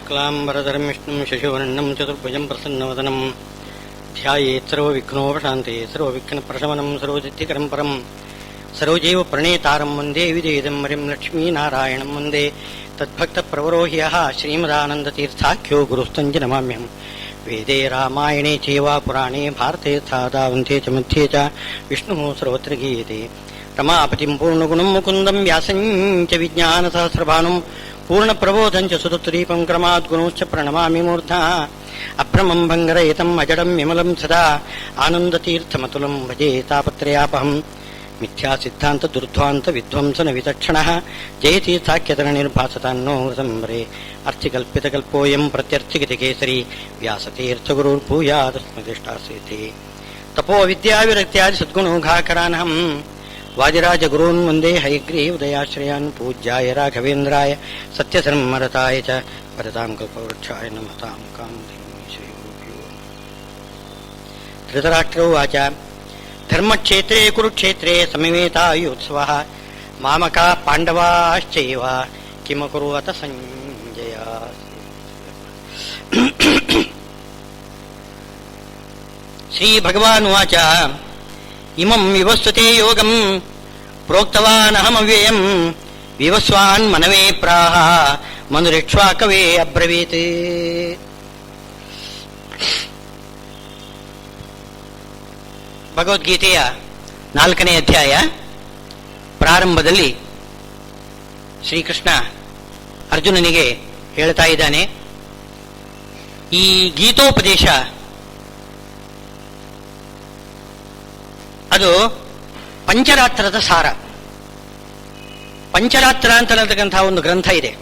शुक्लांबरधरं विष्णुं शशिवर्णं चतुर्भुजं प्रसन्नवदनं ध्यायेत् सर्वविघ्नोपशान्तये सर्वविघ्नप्रशमनं सर्वसिद्धिकरं परं सरोजैवप्रणेतारं वन्दे विदेदं हरिं लक्ष्मीनारायणं वन्दे तद्भक्तप्रवरो हि यः श्रीमदानन्दतीर्थाख्यो गुरुस्तञ्च नमाम्यहम् वेदे रामायणे चैव पुराणे भारते यथादावन्ते च मध्ये च विष्णुः सर्वत्र गीयते रमापतिं पूर्णगुणं मुकुन्दं व्यासं च विज्ञानसहस्रभानुं पूर्णप्रबोधं च सुतुत्रीपं क्रमाद्गुणोश्च प्रणमामि मूर्धा अभ्रमं भङ्गरहितम् अजडं विमलं सदा आनन्दतीर्थमतुलं भजे तापत्रयापहं मिथ्यासिद्धान्तदुर्ध्वान्तविध्वंसनविचक्षणः जयतीर्थाख्यतरनिर्भासतान्नो वृतम्बरे अर्थिकल्पितकल्पोऽयं प्रत्यर्थिगतिकेसरी व्यासतीर्थगुरुर्भूयादस्मदिष्टासेते तपो विद्याविरक्त्यादि सद्गुणोघाकरानहं वादिराजगुरून् वन्दे हयग्रीवदयाश्रयान् पूज्याय राघवेन्द्राय सत्यधर्मरताय च वरदां कल्पवृक्षाय नमतां कामधेनुं श्रीगुरुभ्यो धृतराष्ट्र उवाच धर्मक्षेत्रे कुरुक्षेत्रे समवेतायुत्सवः मामकाः पाण्डवाश्चैव किमकुर्वत सञ्जय श्रीभगवानुवाच इमं विवस्वते योगं प्रोक्तवानहमव्ययं विवस्वान् मनवे प्राह मनुरिक्ष्वाकवे अब्रवीत् ಭಗವದ್ಗೀತೆಯ 4ನೇ ಅಧ್ಯಾಯ ಪ್ರಾರಂಭದಲ್ಲಿ ಶ್ರೀಕೃಷ್ಣ ಅರ್ಜುನನಿಗೆ ಹೇಳ್ತಾ ಇದ್ದಾನೆ, ಈ ಗೀತೋಪದೇಶ ಅದು ಪಂಚರಾತ್ರದ ಸಾರ. ಪಂಚರಾತ್ರ ಅಂತಕ್ಕಂತಹ ಒಂದು ಗ್ರಂಥ ಇದೆ,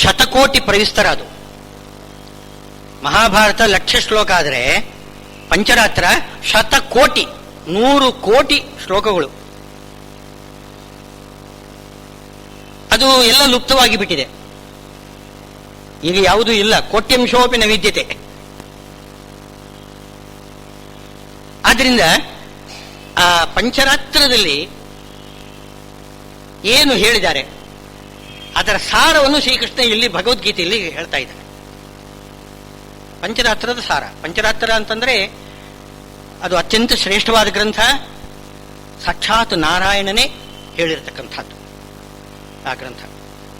ಶತಕೋಟಿ ಪ್ರವಿಸ್ತರ. ಅದು ಮಹಾಭಾರತ 1,00,000 ಶ್ಲೋಕ ಆದರೆ ಪಂಚರಾತ್ರ 100,000,000 100,000,000 ಶ್ಲೋಕಗಳು. ಅದು ಎಲ್ಲ ಲುಪ್ತವಾಗಿ ಬಿಟ್ಟಿದೆ, ಈಗ ಯಾವುದೂ ಇಲ್ಲ. ಕೋಟ್ಯಂಶೋಪಿ ನ ವಿದ್ಯತೆ. ಆದ್ರಿಂದ ಆ ಪಂಚರಾತ್ರದಲ್ಲಿ ಏನು ಹೇಳಿದ್ದಾರೆ ಅದರ ಸಾರವನ್ನು ಶ್ರೀಕೃಷ್ಣ ಇಲ್ಲಿ ಭಗವದ್ಗೀತೆಯಲ್ಲಿ ಹೇಳ್ತಾ ಇದ್ದಾನೆ. ಪಂಚರಾತ್ರದ ಸಾರ. ಪಂಚರಾತ್ರ ಅಂತಂದ್ರೆ ಅದು ಅತ್ಯಂತ ಶ್ರೇಷ್ಠವಾದ ಗ್ರಂಥ. ಸಾಕ್ಷಾತ್ ನಾರಾಯಣನೇ ಹೇಳಿರತಕ್ಕಂಥದ್ದು ಆ ಗ್ರಂಥ.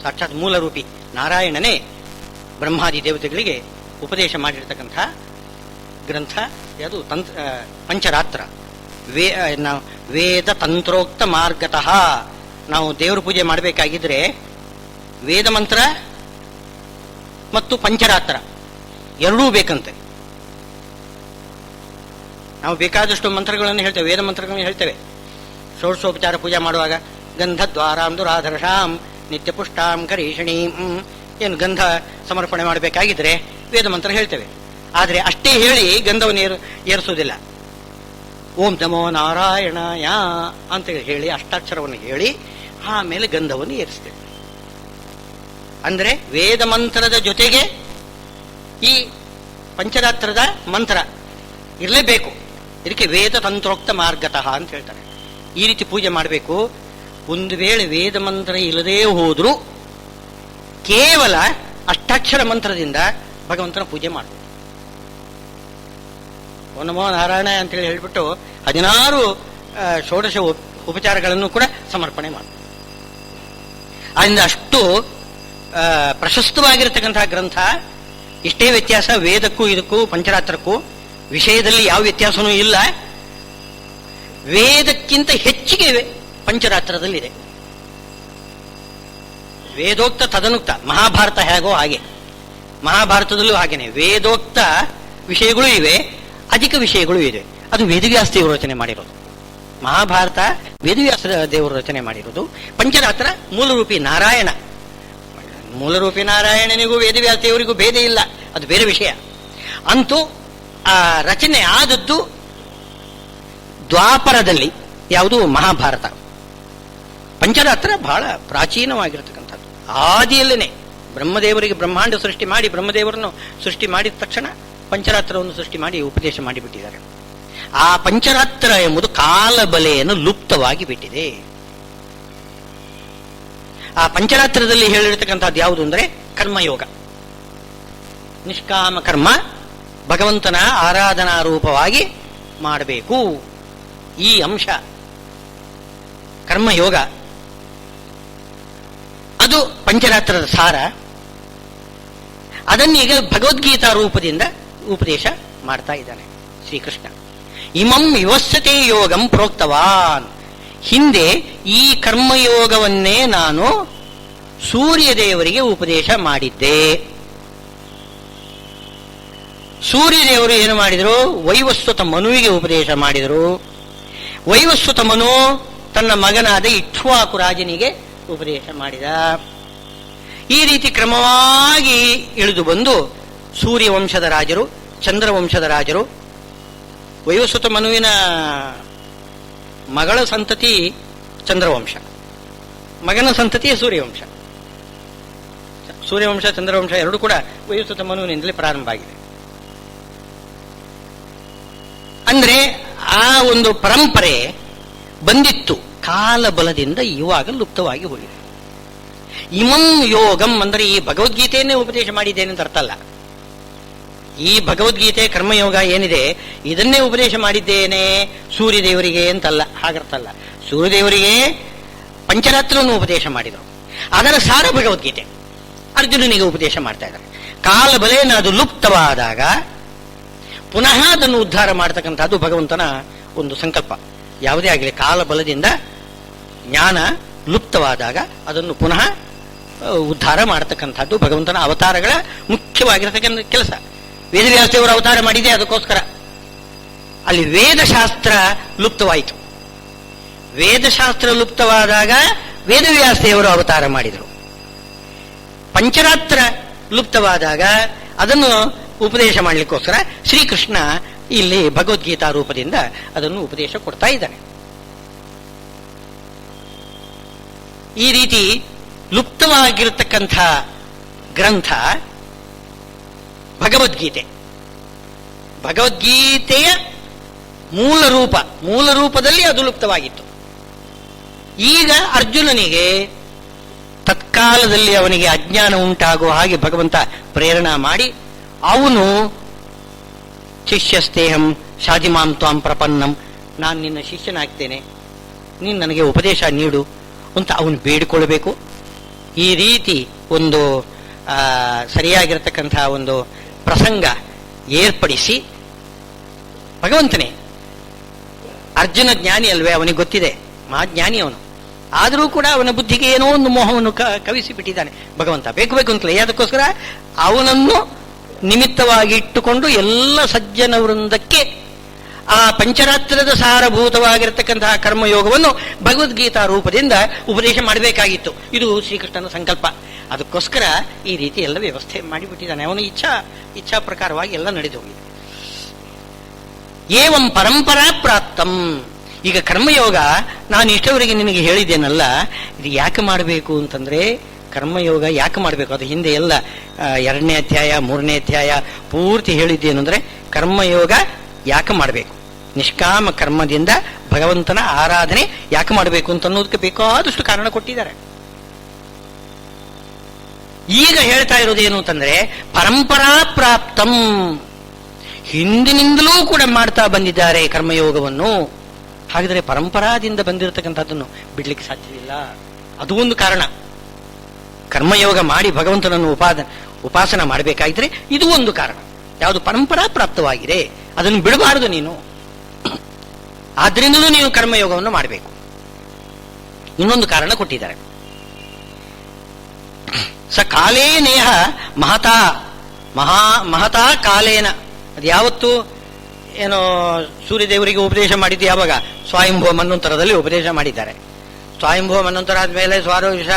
ಸಾಕ್ಷಾತ್ ಮೂಲರೂಪಿ ನಾರಾಯಣನೇ ಬ್ರಹ್ಮಾದಿ ದೇವತೆಗಳಿಗೆ ಉಪದೇಶ ಮಾಡಿರತಕ್ಕಂಥ ಗ್ರಂಥ ಅದು. ಪಂಚರಾತ್ರ ವೇದ ತಂತ್ರೋಕ್ತ ಮಾರ್ಗತಃ. ನಾವು ದೇವರ ಪೂಜೆ ಮಾಡಬೇಕಾಗಿದ್ರೆ ವೇದ ಮಂತ್ರ ಮತ್ತು ಪಂಚರಾತ್ರ ಎರಡೂ ಬೇಕಂತೆ. ನಾವು ಬೇಕಾದಷ್ಟು ಮಂತ್ರಗಳನ್ನು ಹೇಳ್ತೇವೆ, ವೇದ ಮಂತ್ರಗಳನ್ನು ಹೇಳ್ತೇವೆ. ಷೋಡಶೋಪಚಾರ ಪೂಜೆ ಮಾಡುವಾಗ ಗಂಧದ್ವಾರಾಂ ದುರಾಧರ್ಷಾಂ ನಿತ್ಯ ಪುಷ್ಟಾಂ ಕರೀಷಣೀಂ, ಏನು ಗಂಧ ಸಮರ್ಪಣೆ ಮಾಡಬೇಕಾಗಿದ್ರೆ ವೇದ ಮಂತ್ರ ಹೇಳ್ತೇವೆ. ಆದರೆ ಅಷ್ಟೇ ಹೇಳಿ ಗಂಧವನ್ನು ಏರಿಸುವುದಿಲ್ಲ. ಓಂ ನಮೋ ನಾರಾಯಣಾಯ ಅಂತ ಹೇಳಿ ಅಷ್ಟಾಕ್ಷರವನ್ನು ಹೇಳಿ ಆಮೇಲೆ ಗಂಧವನ್ನು ಏರಿಸ್ತೇವೆ. ಅಂದ್ರೆ ವೇದ ಮಂತ್ರದ ಜೊತೆಗೆ ಈ ಪಂಚರಾತ್ರದ ಮಂತ್ರ ಇರಲೇಬೇಕು. ಇದಕ್ಕೆ ವೇದ ತಂತ್ರೋಕ್ತ ಮಾರ್ಗತಃ ಅಂತ ಹೇಳ್ತಾರೆ. ಈ ರೀತಿ ಪೂಜೆ ಮಾಡಬೇಕು. ಒಂದು ವೇಳೆ ವೇದ ಮಂತ್ರ ಇಲ್ಲದೇ ಹೋದ್ರೂ ಕೇವಲ ಅಷ್ಟಾಕ್ಷರ ಮಂತ್ರದಿಂದ ಭಗವಂತನ ಪೂಜೆ ಮಾಡಬೇಕು. ಓ ನಮೋ ನಾರಾಯಣ ಅಂತೇಳಿ ಹೇಳ್ಬಿಟ್ಟು 16 ಷೋಡಶ ಉಪಚಾರಗಳನ್ನು ಕೂಡ ಸಮರ್ಪಣೆ ಮಾಡಬೇಕು. ಅದರಿಂದ ಅಷ್ಟು ಪ್ರಶಸ್ತವಾಗಿರತಕ್ಕಂತಹ ಗ್ರಂಥ. ಇಷ್ಟೇ ವ್ಯತ್ಯಾಸ ವೇದಕ್ಕೂ ಇದಕ್ಕೂ ಪಂಚರಾತ್ರಕ್ಕೂ. ವಿಷಯದಲ್ಲಿ ಯಾವ ವ್ಯತ್ಯಾಸನೂ ಇಲ್ಲ. ವೇದಕ್ಕಿಂತ ಹೆಚ್ಚಿಗೆ ಪಂಚರಾತ್ರದಲ್ಲಿದೆ. ವೇದೋಕ್ತ ತದನುಕ್ತ. ಮಹಾಭಾರತ ಹೇಗೋ ಹಾಗೆ ಮಹಾಭಾರತದಲ್ಲೂ ಹಾಗೇನೆ ವೇದೋಕ್ತ ವಿಷಯಗಳು ಇವೆ, ಅಧಿಕ ವಿಷಯಗಳು ಇದೆ. ಅದು ವೇದವ್ಯಾಸ ದೇವರು ರಚನೆ ಮಾಡಿರೋದು. ಮಹಾಭಾರತ ವೇದವ್ಯಾಸ ದೇವರು ರಚನೆ ಮಾಡಿರೋದು. ಪಂಚರಾತ್ರ ಮೂಲರೂಪಿ ನಾರಾಯಣ. ಮೂಲರೂಪಿ ನಾರಾಯಣನಿಗೂ ವೇದವ್ಯಾಸ ದೇವರಿಗೂ ಭೇದ ಇಲ್ಲ, ಅದು ಬೇರೆ ವಿಷಯ. ಅಂತೂ ಆ ರಚನೆ ಆದದ್ದು ದ್ವಾಪರದಲ್ಲಿ. ಯಾವುದು? ಮಹಾಭಾರತ. ಪಂಚರಾತ್ರ ಬಹಳ ಪ್ರಾಚೀನವಾಗಿರತಕ್ಕಂಥದ್ದು. ಆದಿಯಲ್ಲೇನೆ ಬ್ರಹ್ಮದೇವರಿಗೆ ಬ್ರಹ್ಮಾಂಡ ಸೃಷ್ಟಿ ಮಾಡಿ, ಬ್ರಹ್ಮದೇವರನ್ನು ಸೃಷ್ಟಿ ಮಾಡಿದ ತಕ್ಷಣ ಪಂಚರಾತ್ರವನ್ನು ಸೃಷ್ಟಿ ಮಾಡಿ ಉಪದೇಶ ಮಾಡಿಬಿಟ್ಟಿದ್ದಾರೆ. ಆ ಪಂಚರಾತ್ರ ಎಂಬುದು ಕಾಲಬಲೆಯನ್ನು ಲುಪ್ತವಾಗಿ ಬಿಟ್ಟಿದೆ. ಆ ಪಂಚರಾತ್ರದಲ್ಲಿ ಹೇಳಿರ್ತಕ್ಕಂಥದ್ದು ಯಾವುದು ಅಂದರೆ ಕರ್ಮಯೋಗ. ನಿಷ್ಕಾಮ ಕರ್ಮ ಭಗವಂತನ ಆರಾಧನಾ ರೂಪವಾಗಿ ಮಾಡಬೇಕು. ಈ ಅಂಶ ಕರ್ಮಯೋಗ, ಅದು ಪಂಚರಾತ್ರದ ಸಾರ. ಅದನ್ನೀಗ ಭಗವದ್ಗೀತಾ ರೂಪದಿಂದ ಉಪದೇಶ ಮಾಡ್ತಾ ಇದ್ದಾನೆ ಶ್ರೀಕೃಷ್ಣ. ಇಮಂ ವಿವಸ್ಸತೆ ಯೋಗಂ ಪ್ರೋಕ್ತವಾನ್. ಹಿಂದೆ ಈ ಕರ್ಮಯೋಗವನ್ನೇ ನಾನು ಸೂರ್ಯದೇವರಿಗೆ ಉಪದೇಶ ಮಾಡಿದ್ದೆ. ಸೂರ್ಯದೇವರು ಏನು ಮಾಡಿದರು? ವೈವಸ್ವತ ಮನುವಿಗೆ ಉಪದೇಶ ಮಾಡಿದರು. ವೈವಸ್ವತ ಮನು ತನ್ನ ಮಗನಾದ ಇಕ್ಷ್ವಾಕು ರಾಜನಿಗೆ ಉಪದೇಶ ಮಾಡಿದ. ಈ ರೀತಿ ಕ್ರಮವಾಗಿ ಇಳಿದು ಬಂದು ಸೂರ್ಯವಂಶದ ರಾಜರು, ಚಂದ್ರವಂಶದ ರಾಜರು, ವೈವಸ್ವತ ಮನುವಿನ ಮಗಳ ಸಂತತಿ ಚಂದ್ರವಂಶ, ಮಗನ ಸಂತತಿ ಸೂರ್ಯವಂಶ. ಸೂರ್ಯವಂಶ ಚಂದ್ರವಂಶ ಎರಡೂ ಕೂಡ ವೈವಸ್ವತ ಮನುವಿನಿಂದಲೇ ಪ್ರಾರಂಭ ಆಗಿದೆ. ಅಂದ್ರೆ ಆ ಒಂದು ಪರಂಪರೆ ಬಂದಿತ್ತು, ಕಾಲ ಬಲದಿಂದ ಇವಾಗ ಲುಪ್ತವಾಗಿ ಹೋಗಿದೆ. ಇಮಂ ಯೋಗಂ ಅಂದ್ರೆ ಈ ಭಗವದ್ಗೀತೆಯನ್ನೇ ಉಪದೇಶ ಮಾಡಿದ್ದೇನೆ ಅಂತ ಅರ್ಥ ಅಲ್ಲ. ಈ ಭಗವದ್ಗೀತೆ ಕರ್ಮಯೋಗ ಏನಿದೆ ಇದನ್ನೇ ಉಪದೇಶ ಮಾಡಿದ್ದೇನೆ ಸೂರ್ಯದೇವರಿಗೆ ಅಂತಲ್ಲ, ಹಾಗರ್ಥ ಅಲ್ಲ. ಸೂರ್ಯದೇವರಿಗೆ ಪಂಚರಾತ್ರವನ್ನು ಉಪದೇಶ ಮಾಡಿದರು, ಅದರ ಸಾರ ಭಗವದ್ಗೀತೆ ಅರ್ಜುನನಿಗೆ ಉಪದೇಶ ಮಾಡ್ತಾ ಇದ್ದಾರೆ. ಕಾಲ ಬಲೇನ ಅದು ಲುಪ್ತವಾದಾಗ ಪುನಃ ಅದನ್ನು ಉದ್ಧಾರ ಮಾಡತಕ್ಕಂಥದ್ದು ಭಗವಂತನ ಒಂದು ಸಂಕಲ್ಪ. ಯಾವುದೇ ಆಗಲಿ, ಕಾಲ ಬಲದಿಂದ ಜ್ಞಾನ ಲುಪ್ತವಾದಾಗ ಅದನ್ನು ಪುನಃ ಉದ್ಧಾರ ಮಾಡತಕ್ಕಂಥದ್ದು ಭಗವಂತನ ಅವತಾರಗಳ ಮುಖ್ಯವಾಗಿರತಕ್ಕಂಥ ಕೆಲಸ. ವೇದವ್ಯಾಸದೇವರು ಅವತಾರ ಮಾಡಿದೆ ಅದಕ್ಕೋಸ್ಕರ. ಅಲ್ಲಿ ವೇದಶಾಸ್ತ್ರ ಲುಪ್ತವಾಯಿತು. ವೇದಶಾಸ್ತ್ರ ಲುಪ್ತವಾದಾಗ ವೇದವ್ಯಾಸದೇವರು ಅವತಾರ ಮಾಡಿದರು. ಪಂಚರಾತ್ರ ಲುಪ್ತವಾದಾಗ ಅದನ್ನು ಉಪದೇಶ ಮಾಡಲಿಕ್ಕೋಸ್ಕರ ಶ್ರೀಕೃಷ್ಣ ಇಲ್ಲಿ ಭಗವದ್ಗೀತಾ ರೂಪದಿಂದ ಅದನ್ನು ಉಪದೇಶ ಕೊಡ್ತಾ ಇದ್ದಾನೆ. ಈ ರೀತಿ ಲುಪ್ತವಾಗಿರತಕ್ಕಂಥ ಗ್ರಂಥ ಭಗವದ್ಗೀತೆ. ಭಗವದ್ಗೀತೆಯ ಮೂಲ ರೂಪದಲ್ಲಿ ಅದು ಲುಪ್ತವಾಗಿತ್ತು. ಈಗ ಅರ್ಜುನನಿಗೆ ತತ್ಕಾಲದಲ್ಲಿ ಅವನಿಗೆ ಅಜ್ಞಾನ ಉಂಟಾಗುವ ಹಾಗೆ ಭಗವಂತ ಪ್ರೇರಣಾ ಮಾಡಿ ಅವನು ಶಿಷ್ಯಸ್ತೇಹಂ ಶಾಜಿಮಾಂ ತ್ವಾಂ ಪ್ರಪನ್ನಂ, ನಾನು ನಿನ್ನ ಶಿಷ್ಯನಾಗ್ತೇನೆ, ನೀನು ನನಗೆ ಉಪದೇಶ ನೀಡು ಅಂತ ಅವನು ಬೇಡಿಕೊಳ್ಳಬೇಕು. ಈ ರೀತಿ ಒಂದು ಸರಿಯಾಗಿರತಕ್ಕಂತಹ ಒಂದು ಪ್ರಸಂಗ ಏರ್ಪಡಿಸಿ ಭಗವಂತನೇ ಅರ್ಜುನ ಜ್ಞಾನಿ ಅಲ್ವೇ, ಅವನಿಗೆ ಗೊತ್ತಿದೆ, ಮಹಾಜ್ಞಾನಿ ಅವನು. ಆದರೂ ಕೂಡ ಅವನ ಬುದ್ಧಿಗೆ ಏನೋ ಒಂದು ಮೋಹವನ್ನು ಕವಿಸಿ ಬಿಟ್ಟಿದ್ದಾನೆ ಭಗವಂತ. ಬೇಕು ಅಂತಲೇ, ಅದಕ್ಕೋಸ್ಕರ ಅವನನ್ನು ನಿಮಿತ್ತವಾಗಿ ಇಟ್ಟುಕೊಂಡು ಎಲ್ಲ ಸಜ್ಜನ ವೃಂದಕ್ಕೆ ಆ ಪಂಚರಾತ್ರದ ಸಾರಭೂತವಾಗಿರತಕ್ಕಂತಹ ಕರ್ಮಯೋಗವನ್ನು ಭಗವದ್ಗೀತಾ ರೂಪದಿಂದ ಉಪದೇಶ ಮಾಡಬೇಕಾಗಿತ್ತು. ಇದು ಶ್ರೀಕೃಷ್ಣನ ಸಂಕಲ್ಪ. ಅದಕ್ಕೋಸ್ಕರ ಈ ರೀತಿ ಎಲ್ಲ ವ್ಯವಸ್ಥೆ ಮಾಡಿಬಿಟ್ಟಿದ್ದಾನೆ. ಅವನು ಇಚ್ಛಾ ಪ್ರಕಾರವಾಗಿ ಎಲ್ಲ ನಡೆದು ಹೋಗಿದೆ. ಏವಂ ಪರಂಪರಾ ಪ್ರಾಪ್ತಂ. ಈಗ ಕರ್ಮಯೋಗ ನಾನು ಇಷ್ಟವರೆಗೆ ನಿನಗೆ ಹೇಳಿದ್ದೇನಲ್ಲ, ಇದು ಯಾಕೆ ಮಾಡಬೇಕು ಅಂತಂದ್ರೆ, ಕರ್ಮಯೋಗ ಯಾಕೆ ಮಾಡಬೇಕು ಅದು ಹಿಂದೆ ಎಲ್ಲ 2ನೇ ಅಧ್ಯಾಯ 3ನೇ ಅಧ್ಯಾಯ ಪೂರ್ತಿ ಹೇಳಿದ್ದೇನು ಅಂದ್ರೆ, ಕರ್ಮಯೋಗ ಯಾಕೆ ಮಾಡಬೇಕು, ನಿಷ್ಕಾಮ ಕರ್ಮದಿಂದ ಭಗವಂತನ ಆರಾಧನೆ ಯಾಕೆ ಮಾಡಬೇಕು ಅಂತ ಅನ್ನೋದಕ್ಕೆ ಬೇಕಾದಷ್ಟು ಕಾರಣ ಕೊಟ್ಟಿದ್ದಾರೆ. ಈಗ ಹೇಳ್ತಾ ಇರೋದೇನು ಅಂತಂದ್ರೆ, ಪರಂಪರಾ ಪ್ರಾಪ್ತಂ, ಹಿಂದಿನಿಂದಲೂ ಕೂಡ ಮಾಡ್ತಾ ಬಂದಿದ್ದಾರೆ ಕರ್ಮಯೋಗವನ್ನು. ಹಾಗಿದ್ರೆ ಪರಂಪರಾದಿಂದ ಬಂದಿರತಕ್ಕಂಥದ್ದನ್ನು ಬಿಡ್ಲಿಕ್ಕೆ ಸಾಧ್ಯವಿಲ್ಲ. ಅದು ಒಂದು ಕಾರಣ. ಕರ್ಮಯೋಗ ಮಾಡಿ ಭಗವಂತನನ್ನು ಉಪಾಸನ ಮಾಡಬೇಕಾಗಿದ್ರೆ ಇದು ಒಂದು ಕಾರಣ. ಯಾವುದು? ಪರಂಪರಾ ಪ್ರಾಪ್ತವಾಗಿದೆ, ಅದನ್ನು ಬಿಡಬಾರದು ನೀನು. ಆದ್ರಿಂದಲೂ ನೀವು ಕರ್ಮಯೋಗವನ್ನು ಮಾಡಬೇಕು. ಇನ್ನೊಂದು ಕಾರಣ ಕೊಟ್ಟಿದ್ದಾರೆ. ಸ ಕಾಲೇ ನೇಹ ಮಹತಾ ಕಾಲೇನ. ಅದು ಯಾವತ್ತು ಏನೋ ಸೂರ್ಯದೇವರಿಗೆ ಉಪದೇಶ ಮಾಡಿದ್ದು ಯಾವಾಗ? ಸ್ವಯಂಭವ ಮನ್ವಂತರದಲ್ಲಿ ಉಪದೇಶ ಮಾಡಿದ್ದಾರೆ. ಸ್ವಯಂಭವ ಮನ್ವಂತರ ಆದ್ಮೇಲೆ ಸ್ವಾರೋಷ,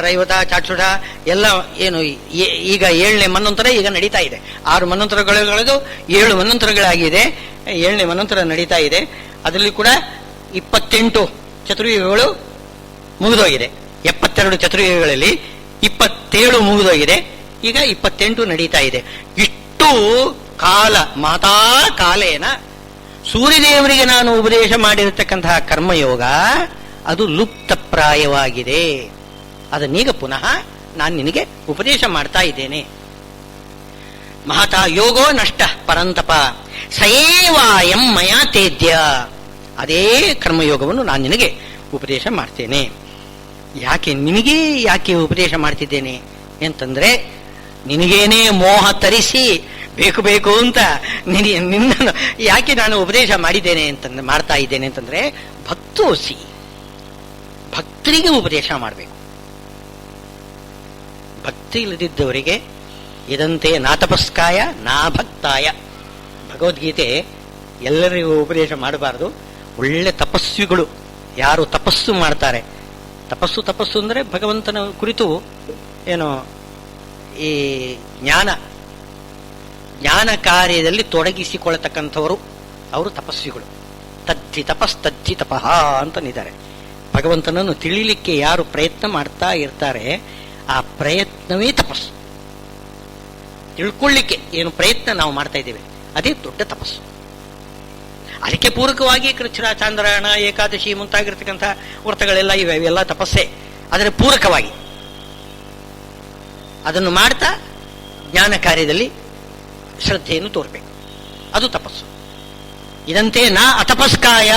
ರೈವತ, ಚಾಕ್ಷುಷ ಎಲ್ಲ ಏನು ಈಗ 7ನೇ ಮನ್ವಂತರ ಈಗ ನಡೀತಾ ಇದೆ. 6 ಮನ್ವಂತರಗಳು 7 ಮನ್ವಂತರಗಳಾಗಿದೆ. 7ನೇ ಮನ್ವಂತರ ನಡೀತಾ ಇದೆ. ಅದರಲ್ಲಿ ಕೂಡ 28 ಚತುರ್ಯುಗಗಳು ಮುಗಿದೋಗಿದೆ. 72 ಚತುರ್ಯುಗಗಳಲ್ಲಿ 27 ಮುಗಿದೋಗಿದೆ. ಈಗ 28 ನಡೀತಾ ಇದೆ. ಇಷ್ಟು ಕಾಲ ಮಹತಾ ಕಾಲೇನ ಸೂರ್ಯದೇವರಿಗೆ ನಾನು ಉಪದೇಶ ಮಾಡಿರತಕ್ಕಂತಹ ಕರ್ಮಯೋಗ ಅದು ಮಹತಾ ಯೋಗೋ ನಷ್ಟ ಪರಂತಪ ಸಯೇವಾಯಂ ಮಯಾ ತೇದ್ಯ. ಅದೇ ಕರ್ಮಯೋಗವನ್ನು ನಾನು ನಿನಗೆ ಉಪದೇಶ ಮಾಡ್ತೇನೆ. ಯಾಕೆ ಉಪದೇಶ ಮಾಡ್ತಿದ್ದೇನೆ ಅಂತಂದ್ರೆ, ನಿನಗೇನೇ ಮೋಹ ತರಿಸಿ ಬೇಕು ಬೇಕು ಅಂತ ನಿನ್ನನ್ನು ಯಾಕೆ ನಾನು ಉಪದೇಶ ಮಾಡಿದ್ದೇನೆ ಅಂತಂದ್ರೆ, ಮಾಡ್ತಾ ಇದ್ದೇನೆ ಅಂತಂದ್ರೆ, ಭಕ್ತೋಸಿ, ಭಕ್ತರಿಗೆ ಉಪದೇಶ ಮಾಡಬೇಕು. ಭಕ್ತಿ ಇಲ್ಲದಿದ್ದವರಿಗೆ ಇದಂತೆ ನಾ ತಪಸ್ಕಾಯ ನಾ ಭಕ್ತಾಯ. ಭಗವದ್ಗೀತೆ ಎಲ್ಲರಿಗೂ ಉಪದೇಶ ಮಾಡಬಾರದು. ಒಳ್ಳೆ ತಪಸ್ವಿಗಳು ಯಾರು ತಪಸ್ಸು ಮಾಡ್ತಾರೆ, ತಪಸ್ಸು ಅಂದ್ರೆ ಭಗವಂತನ ಕುರಿತು ಏನು ಈ ಜ್ಞಾನ ಕಾರ್ಯದಲ್ಲಿ ತೊಡಗಿಸಿಕೊಳ್ಳತಕ್ಕಂಥವರು, ಅವರು ತಪಸ್ವಿಗಳು. ತದ್ಧಿ ತಪಃ ಅಂತನಿದ್ದಾರೆ. ಭಗವಂತನನ್ನು ತಿಳಿಲಿಕ್ಕೆ ಯಾರು ಪ್ರಯತ್ನ ಮಾಡ್ತಾ ಇರ್ತಾರೆ, ಆ ಪ್ರಯತ್ನವೇ ತಪಸ್ಸು. ತಿಳ್ಕೊಳ್ಳಿಕ್ಕೆ ಏನು ಪ್ರಯತ್ನ ನಾವು ಮಾಡ್ತಾ ಇದ್ದೇವೆ, ಅದೇ ದೊಡ್ಡ ತಪಸ್ಸು. ಅದಕ್ಕೆ ಪೂರಕವಾಗಿ ಕೃಚ್ಛ್ರ, ಚಾಂದ್ರಾಯಣ, ಏಕಾದಶಿ ಮುಂತಾಗಿರ್ತಕ್ಕಂಥ ವ್ರತಗಳೆಲ್ಲ ಇವೆ, ಇವೆಲ್ಲ ತಪಸ್ಸೇ. ಅದರ ಪೂರಕವಾಗಿ ಅದನ್ನು ಮಾಡ್ತಾ ಜ್ಞಾನ ಕಾರ್ಯದಲ್ಲಿ ಶ್ರದ್ಧೆಯನ್ನು ತೋರ್ಬೇಕು, ಅದು ತಪಸ್ಸು. ಇದಂತೆ ನಾ ಅತಪಸ್ಕಾಯ,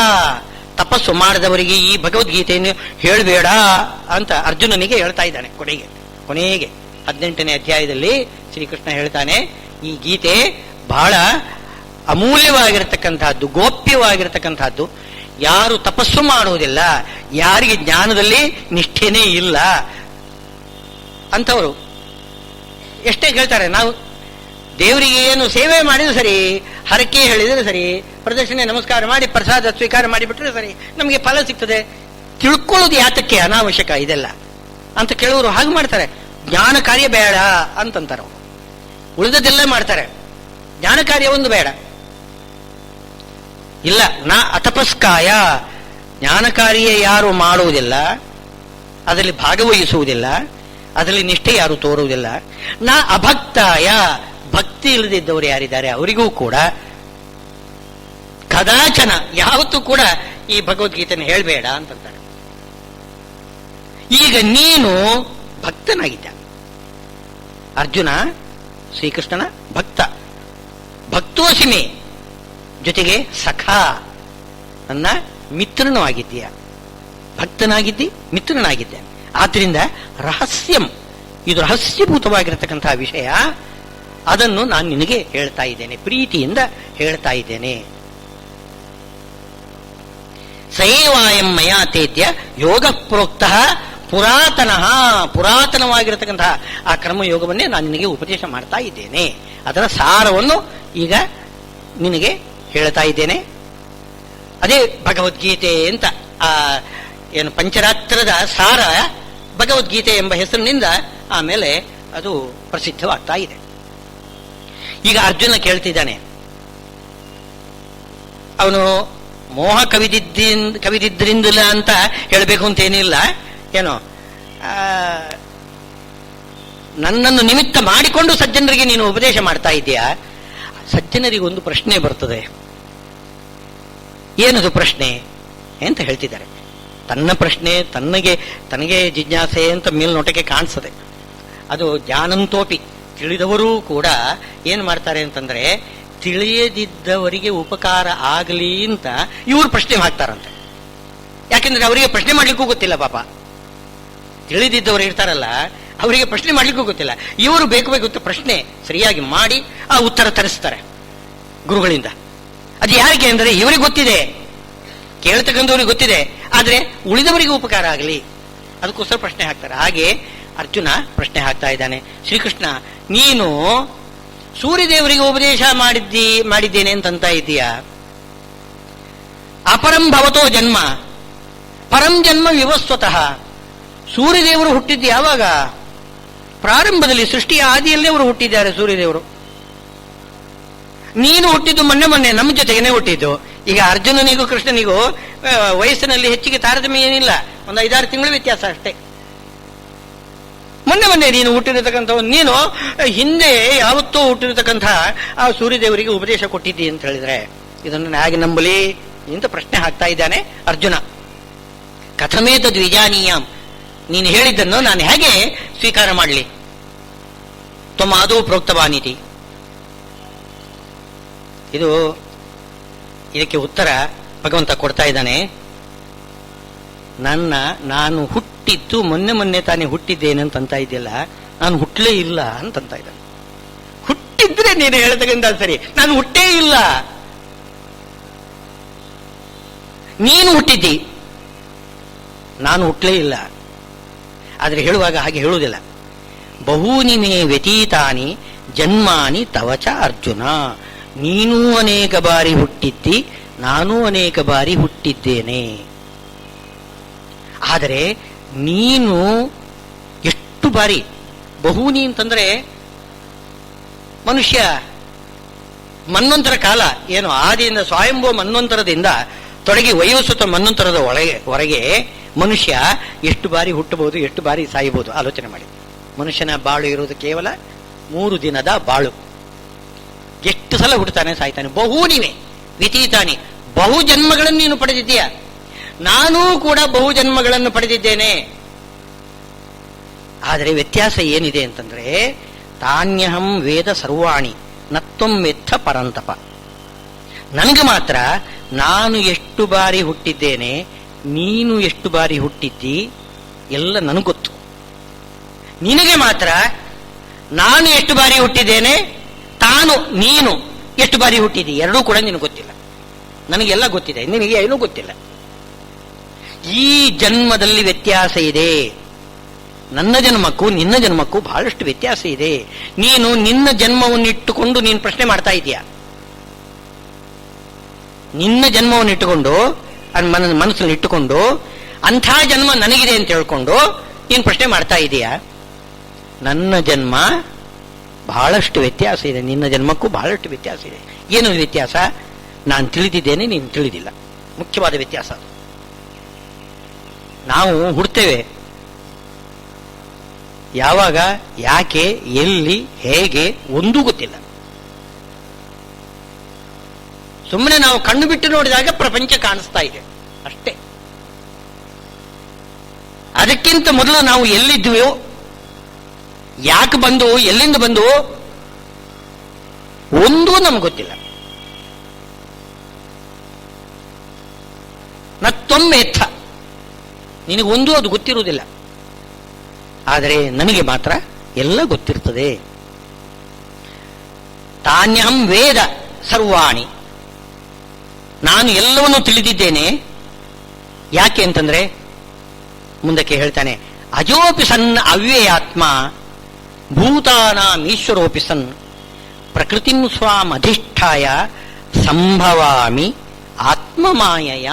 ತಪಸ್ಸು ಮಾಡಿದವರಿಗೆ ಈ ಭಗವದ್ಗೀತೆಯನ್ನು ಹೇಳಬೇಡ ಅಂತ ಅರ್ಜುನನಿಗೆ ಹೇಳ್ತಾ ಇದ್ದಾನೆ. ಕೊನೆಗೆ 18ನೇ ಅಧ್ಯಾಯದಲ್ಲಿ ಶ್ರೀಕೃಷ್ಣ ಹೇಳ್ತಾನೆ, ಈ ಗೀತೆ ಬಹಳ ಅಮೂಲ್ಯವಾಗಿರತಕ್ಕಂತಹದ್ದು, ಗೋಪ್ಯವಾಗಿರತಕ್ಕಂತಹದ್ದು. ಯಾರು ತಪಸ್ಸು ಮಾಡುವುದಿಲ್ಲ, ಯಾರಿಗೆ ಜ್ಞಾನದಲ್ಲಿ ನಿಷ್ಠೆನೇ ಇಲ್ಲ ಅಂತವರು ಎಷ್ಟೇ ಹೇಳ್ತಾರೆ, ನಾವು ದೇವರಿಗೆ ಏನು ಸೇವೆ ಮಾಡಿದ್ರು ಸರಿ, ಹರಕೆ ಹೇಳಿದ್ರೆ ಸರಿ, ಪ್ರದಕ್ಷಿಣೆ ನಮಸ್ಕಾರ ಮಾಡಿ ಪ್ರಸಾದ ಸ್ವೀಕಾರ ಮಾಡಿಬಿಟ್ರೆ ಸರಿ, ನಮಗೆ ಫಲ ಸಿಗ್ತದೆ. ತಿಳ್ಕೊಳ್ಳೋದು ಯಾತಕ್ಕೆ ಅನಾವಶ್ಯಕ ಇದೆಲ್ಲ ಅಂತ ಕೆಲವರು ಹಾಗೆ ಮಾಡ್ತಾರೆ. ಜ್ಞಾನ ಕಾರ್ಯ ಬೇಡ ಅಂತಂತಾರೆ ಅವರು, ಉಳಿದದ್ದೆಲ್ಲ ಮಾಡ್ತಾರೆ, ಜ್ಞಾನ ಕಾರ್ಯ ಒಂದು ಬೇಡ. ಇಲ್ಲ, ನಾ ಅತಪಸ್ಕಾಯ, ಜ್ಞಾನ ಕಾರ್ಯ ಯಾರು ಮಾಡುವುದಿಲ್ಲ, ಅದರಲ್ಲಿ ಭಾಗವಹಿಸುವುದಿಲ್ಲ, ಅದರಲ್ಲಿ ನಿಷ್ಠೆ ಯಾರು ತೋರುವುದಿಲ್ಲ. ನಾ ಅಭಕ್ತಾಯ, ಭಕ್ತಿ ಇಲ್ಲದಿದ್ದವರು ಯಾರಿದ್ದಾರೆ ಅವರಿಗೂ ಕೂಡ ಕದಾಚನ ಯಾವತ್ತೂ ಕೂಡ ಈ ಭಗವದ್ಗೀತೆಯನ್ನು ಹೇಳಬೇಡ ಅಂತಂತಾರೆ. ಈಗ ನೀನು ಭಕ್ತನಾಗಿದ್ದ ಅರ್ಜುನ, ಶ್ರೀಕೃಷ್ಣನ ಭಕ್ತ, ಭಕ್ತೋಸಿಮೆ, ಜೊತೆಗೆ ಸಖ, ನನ್ನ ಮಿತ್ರನೂ ಆಗಿದ್ದೀಯ. ಭಕ್ತನಾಗಿದ್ದಿ, ಮಿತ್ರನಾಗಿದ್ದೆ. ಆದ್ರಿಂದ ರಹಸ್ಯಂ, ಇದು ರಹಸ್ಯಭೂತವಾಗಿರತಕ್ಕಂತಹ ವಿಷಯ, ಅದನ್ನು ನಾನು ನಿನಗೆ ಹೇಳ್ತಾ ಇದ್ದೇನೆ, ಪ್ರೀತಿಯಿಂದ ಹೇಳ್ತಾ ಇದ್ದೇನೆ. ಸಯೇವಾಯಂ ಮಯಾ ತೇದ್ಯ ಯೋಗ ಪ್ರೋಕ್ತ ಪುರಾತನವಾಗಿರತಕ್ಕಂತಹ ಆ ಕರ್ಮಯೋಗವನ್ನೇ ನಾನು ನಿನಗೆ ಉಪದೇಶ ಮಾಡ್ತಾ ಇದ್ದೇನೆ. ಅದರ ಸಾರವನ್ನು ಈಗ ನಿನಗೆ ಹೇಳ್ತಾ ಇದ್ದೇನೆ. ಅದೇ ಭಗವದ್ಗೀತೆ ಅಂತ, ಆ ಏನು ಪಂಚರಾತ್ರದ ಸಾರ ಭಗವದ್ಗೀತೆ ಎಂಬ ಹೆಸರಿನಿಂದ ಆಮೇಲೆ ಅದು ಪ್ರಸಿದ್ಧವಾಗ್ತಾ ಇದೆ. ಈಗ ಅರ್ಜುನ ಕೇಳ್ತಿದ್ದಾನೆ, ಅವನು ಮೋಹ ಕವಿದಿದ್ರಿಂದಲ ಅಂತ ಹೇಳಬೇಕು ಅಂತೇನಿಲ್ಲ, ಏನೋ ನನ್ನನ್ನು ನಿಮಿತ್ತ ಮಾಡಿಕೊಂಡು ಸಜ್ಜನರಿಗೆ ನೀನು ಉಪದೇಶ ಮಾಡ್ತಾ ಇದ್ದೀಯಾ. ಸಜ್ಜನರಿಗೆ ಒಂದು ಪ್ರಶ್ನೆ ಬರ್ತದೆ, ಏನದು ಪ್ರಶ್ನೆ ಅಂತ ಹೇಳ್ತಿದ್ದಾರೆ. ತನ್ನ ಪ್ರಶ್ನೆ ತನಗೆ ಜಿಜ್ಞಾಸೆ ಅಂತ ಮೇಲ್ನೋಟಕ್ಕೆ ಕಾಣಿಸ್ತದೆ. ಅದು ಜ್ಞಾನಂತೋಪಿ, ತಿಳಿದವರೂ ಕೂಡ ಏನ್ ಮಾಡ್ತಾರೆ ಅಂತಂದ್ರೆ, ತಿಳಿಯದಿದ್ದವರಿಗೆ ಉಪಕಾರ ಆಗಲಿ ಅಂತ ಇವರು ಪ್ರಶ್ನೆ ಹಾಕ್ತಾರಂತೆ. ಯಾಕೆಂದ್ರೆ ಅವರಿಗೆ ಪ್ರಶ್ನೆ ಮಾಡ್ಲಿಕ್ಕೂ ಗೊತ್ತಿಲ್ಲ ಪಾಪ. ತಿಳಿದಿದ್ದವರು ಇರ್ತಾರಲ್ಲ, ಅವರಿಗೆ ಪ್ರಶ್ನೆ ಮಾಡ್ಲಿಕ್ಕೂ ಗೊತ್ತಿಲ್ಲ. ಇವರು ಬೇಕು ಪ್ರಶ್ನೆ ಸರಿಯಾಗಿ ಮಾಡಿ ಆ ಉತ್ತರ ತರಿಸ್ತಾರೆ ಗುರುಗಳಿಂದ. ಅದು ಯಾರಿಗೆ ಅಂದರೆ ಇವರಿಗೆ ಗೊತ್ತಿದೆ, ಕೇಳ್ತಕ್ಕಂಥವ್ರಿಗೆ ಗೊತ್ತಿದೆ, ಆದ್ರೆ ಉಳಿದವರಿಗೆ ಉಪಕಾರ ಆಗಲಿ ಅದಕ್ಕೋಸ್ಕರ ಪ್ರಶ್ನೆ ಹಾಕ್ತಾರೆ. ಹಾಗೆ ಅರ್ಜುನ ಪ್ರಶ್ನೆ ಹಾಕ್ತಾ ಇದ್ದಾನೆ, ಶ್ರೀಕೃಷ್ಣ ನೀನು ಸೂರ್ಯದೇವರಿಗೆ ಉಪದೇಶ ಮಾಡಿದ್ದೇನೆ ಅಂತಂತ ಇದ್ದೀಯಾ. ಅಪರಂ ಭವತೋ ಜನ್ಮ ಪರಂ ಜನ್ಮ ವಿವಸ್ವತಃ. ಸೂರ್ಯದೇವರು ಹುಟ್ಟಿದ್ದು ಯಾವಾಗ? ಪ್ರಾರಂಭದಲ್ಲಿ, ಸೃಷ್ಟಿಯ ಆದಿಯಲ್ಲೇ ಅವರು ಹುಟ್ಟಿದ್ದಾರೆ ಸೂರ್ಯದೇವರು. ನೀನು ಹುಟ್ಟಿದ್ದು ಮೊನ್ನೆ ನಮ್ಮ ಜೊತೆಗೇನೆ ಹುಟ್ಟಿದ್ದು. ಈಗ ಅರ್ಜುನನಿಗೂ ಕೃಷ್ಣನಿಗೂ ವಯಸ್ಸಿನಲ್ಲಿ ಹೆಚ್ಚಿಗೆ ತಾರತಮ್ಯ ಏನಿಲ್ಲ, ಒಂದು 5-6 ತಿಂಗಳು ವ್ಯತ್ಯಾಸ ಅಷ್ಟೇ. ಮೊನ್ನೆ ನೀನು ಹುಟ್ಟಿರತಕ್ಕಂಥ, ನೀನು ಹಿಂದೆ ಯಾವತ್ತೂ ಹುಟ್ಟಿರತಕ್ಕಂತಹ ಆ ಸೂರ್ಯದೇವರಿಗೆ ಉಪದೇಶ ಕೊಟ್ಟಿದ್ದಿ ಅಂತ ಹೇಳಿದ್ರೆ ಇದನ್ನು ಹೇಗೆ ನಂಬಲಿ ಅಂತ ಪ್ರಶ್ನೆ ಹಾಕ್ತಾ ಇದ್ದಾನೆ ಅರ್ಜುನ. ಕಥಮೇತದ್ ವಿಜಾನೀಯಾಂ, ನೀನು ಹೇಳಿದ್ದನ್ನು ನಾನು ಹೇಗೆ ಸ್ವೀಕಾರ ಮಾಡಲಿ? ತ್ವಮಾದೌ ಪ್ರೋಕ್ತವಾನಿತಿ, ಇದಕ್ಕೆ ಉತ್ತರ ಭಗವಂತ ಕೊಡ್ತಾ ಇದ್ದಾನೆ. ನಾನು ಹುಟ್ಟಿದ್ದು ಮೊನ್ನೆ ತಾನೇ ಹುಟ್ಟಿದ್ದೇನೆ ಅಂತಂತ ಇದೆಯಲ್ಲ, ನಾನು ಹುಟ್ಟಲೇ ಇಲ್ಲ ಅಂತಂತ ಇದ್ದಾನೆ. ಹುಟ್ಟಿದ್ರೆ ನೀನು ಹೇಳ್ತಕ್ಕಂಥ ಸರಿ, ನಾನು ಹುಟ್ಟೇ ಇಲ್ಲ. ನೀನು ಹುಟ್ಟಿದ್ದಿ, ನಾನು ಹುಟ್ಟಲೇ ಇಲ್ಲ. ಆದರೆ ಹೇಳುವಾಗ ಹಾಗೆ ಹೇಳುವುದಿಲ್ಲ. ಬಹೂನಿ ಮೇ ವ್ಯತೀತಾನಿ ಜನ್ಮಾನಿ ತವಚ ಅರ್ಜುನ. ನೀನೂ ಅನೇಕ ಬಾರಿ ಹುಟ್ಟಿದ್ದಿ, ನಾನೂ ಅನೇಕ ಬಾರಿ ಹುಟ್ಟಿದ್ದೇನೆ. ಆದರೆ ನೀನು ಎಷ್ಟು ಬಾರಿ, ಬಹೂನಿ ಅಂತಂದ್ರೆ ಮನುಷ್ಯ ಮನ್ವಂತರ ಕಾಲ ಏನು ಆದಿಯಿಂದ ಸ್ವಯಂಭೂ ಮನ್ವಂತರದಿಂದ ತೊಡಗಿ ವಯೋಸುತ್ತ ಮನ್ವಂತರದ ಹೊರಗೆ ಮನುಷ್ಯ ಎಷ್ಟು ಬಾರಿ ಹುಟ್ಟಬಹುದು, ಎಷ್ಟು ಬಾರಿ ಸಾಯಬಹುದು ಆಲೋಚನೆ ಮಾಡಿ. ಮನುಷ್ಯನ ಬಾಳು ಇರುವುದು ಕೇವಲ 3 ದಿನದ ಬಾಳು. ಎಷ್ಟು ಸಲ ಹುಟ್ಟುತ್ತಾನೆ, ಸಾಯ್ತಾನೆ. ಬಹುನಿವೆ ವ್ಯತೀತಾನಿ, ಬಹು ಜನ್ಮಗಳನ್ನು ನೀನು ಪಡೆದಿದ್ದೀಯ, ನಾನೂ ಕೂಡ ಬಹು ಜನ್ಮಗಳನ್ನು ಪಡೆದಿದ್ದೇನೆ. ಆದರೆ ವ್ಯತ್ಯಾಸ ಏನಿದೆ ಅಂತಂದ್ರೆ, ತಾನ್ಯಹಂ ವೇದ ಸರ್ವಾಣಿ ನತ್ವಂ ವೆತ್ತ ಪರಂತಪ. ನನಗೆ ಮಾತ್ರ ನಾನು ಎಷ್ಟು ಬಾರಿ ಹುಟ್ಟಿದ್ದೇನೆ, ನೀನು ಎಷ್ಟು ಬಾರಿ ಹುಟ್ಟಿದ್ದಿ ಎಲ್ಲ ನನಗೆ ಗೊತ್ತು. ನಿನಗೆ ಮಾತ್ರ ನಾನು ಎಷ್ಟು ಬಾರಿ ಹುಟ್ಟಿದ್ದೇನೆ, ನೀನು ಎಷ್ಟು ಬಾರಿ ಹುಟ್ಟಿದ್ದಿ ಎರಡೂ ಕೂಡ ನಿನಗೆ ಗೊತ್ತಿಲ್ಲ. ನನಗೆಲ್ಲ ಗೊತ್ತಿದೆ, ನಿನಗೆ ಏನೂ ಗೊತ್ತಿಲ್ಲ. ಈ ಜನ್ಮದಲ್ಲಿ ವ್ಯತ್ಯಾಸ ಇದೆ. ನನ್ನ ಜನ್ಮಕ್ಕೂ ನಿನ್ನ ಜನ್ಮಕ್ಕೂ ಬಹಳಷ್ಟು ವ್ಯತ್ಯಾಸ ಇದೆ. ನೀನು ನಿನ್ನ ಜನ್ಮವನ್ನು ಇಟ್ಟುಕೊಂಡು ನೀನು ಪ್ರಶ್ನೆ ಮಾಡ್ತಾ ಇದೀಯ. ನಿನ್ನ ಜನ್ಮವನ್ನು ಇಟ್ಟುಕೊಂಡು ಮನಸ್ಸಲ್ಲಿ ಇಟ್ಟುಕೊಂಡು ಅಂಥ ಜನ್ಮ ನನಗಿದೆ ಅಂತ ಹೇಳ್ಕೊಂಡು ನೀನು ಪ್ರಶ್ನೆ ಮಾಡ್ತಾ ಇದೀಯ. ನನ್ನ ಜನ್ಮ ಬಹಳಷ್ಟು ವ್ಯತ್ಯಾಸ ಇದೆ, ನಿನ್ನ ಜನ್ಮಕ್ಕೂ ಬಹಳಷ್ಟು ವ್ಯತ್ಯಾಸ ಇದೆ. ಏನು ವ್ಯತ್ಯಾಸ? ನಾನು ತಿಳಿದಿದ್ದೇನೆ, ನೀನು ತಿಳಿದಿಲ್ಲ. ಮುಖ್ಯವಾದ ವ್ಯತ್ಯಾಸ ಅದು. ನಾವು ಹುಡ್ತೇವೆ, ಯಾವಾಗ, ಯಾಕೆ, ಎಲ್ಲಿ, ಹೇಗೆ ಒಂದೂ ಗೊತ್ತಿಲ್ಲ. ಸುಮ್ಮನೆ ನಾವು ಕಣ್ಣು ಬಿಟ್ಟು ನೋಡಿದಾಗ ಪ್ರಪಂಚ ಕಾಣಿಸ್ತಾ ಇದೆ ಅಷ್ಟೇ. ಅದಕ್ಕಿಂತ ಮೊದಲು ನಾವು ಎಲ್ಲಿದ್ವಿಯೋ, ಯಾಕೆ ಬಂದು, ಎಲ್ಲಿಂದ ಬಂದು ಒಂದೂ ನಮ್ಗೆ ಗೊತ್ತಿಲ್ಲ. ನತ್ತೊಮ್ಮೆತ್ತ ನಿನಗೊಂದೂ ಅದು ಗೊತ್ತಿರುವುದಿಲ್ಲ. ಆದರೆ ನನಗೆ ಮಾತ್ರ ಎಲ್ಲ ಗೊತ್ತಿರ್ತದೆ. ತಾನ್ಯಹಂ ವೇದ ಸರ್ವಾಣಿ, ನಾನು ಎಲ್ಲವನ್ನೂ ತಿಳಿದಿದ್ದೇನೆ. ಯಾಕೆ ಅಂತಂದ್ರೆ ಮುಂದಕ್ಕೆ ಹೇಳ್ತಾನೆ, ಅಜೋಪಿ ಸನ್ ಅವ್ಯಯಾತ್ಮ ಭೂತಾನಾಂ ಈಶ್ವರೋಪಿ ಸನ್ ಪ್ರಕೃತಿಂ ಸ್ವಾಂ ಅಧಿಷ್ಠಾಯ ಸಂಭವಾಮಿ ಆತ್ಮಮಾಯಯ.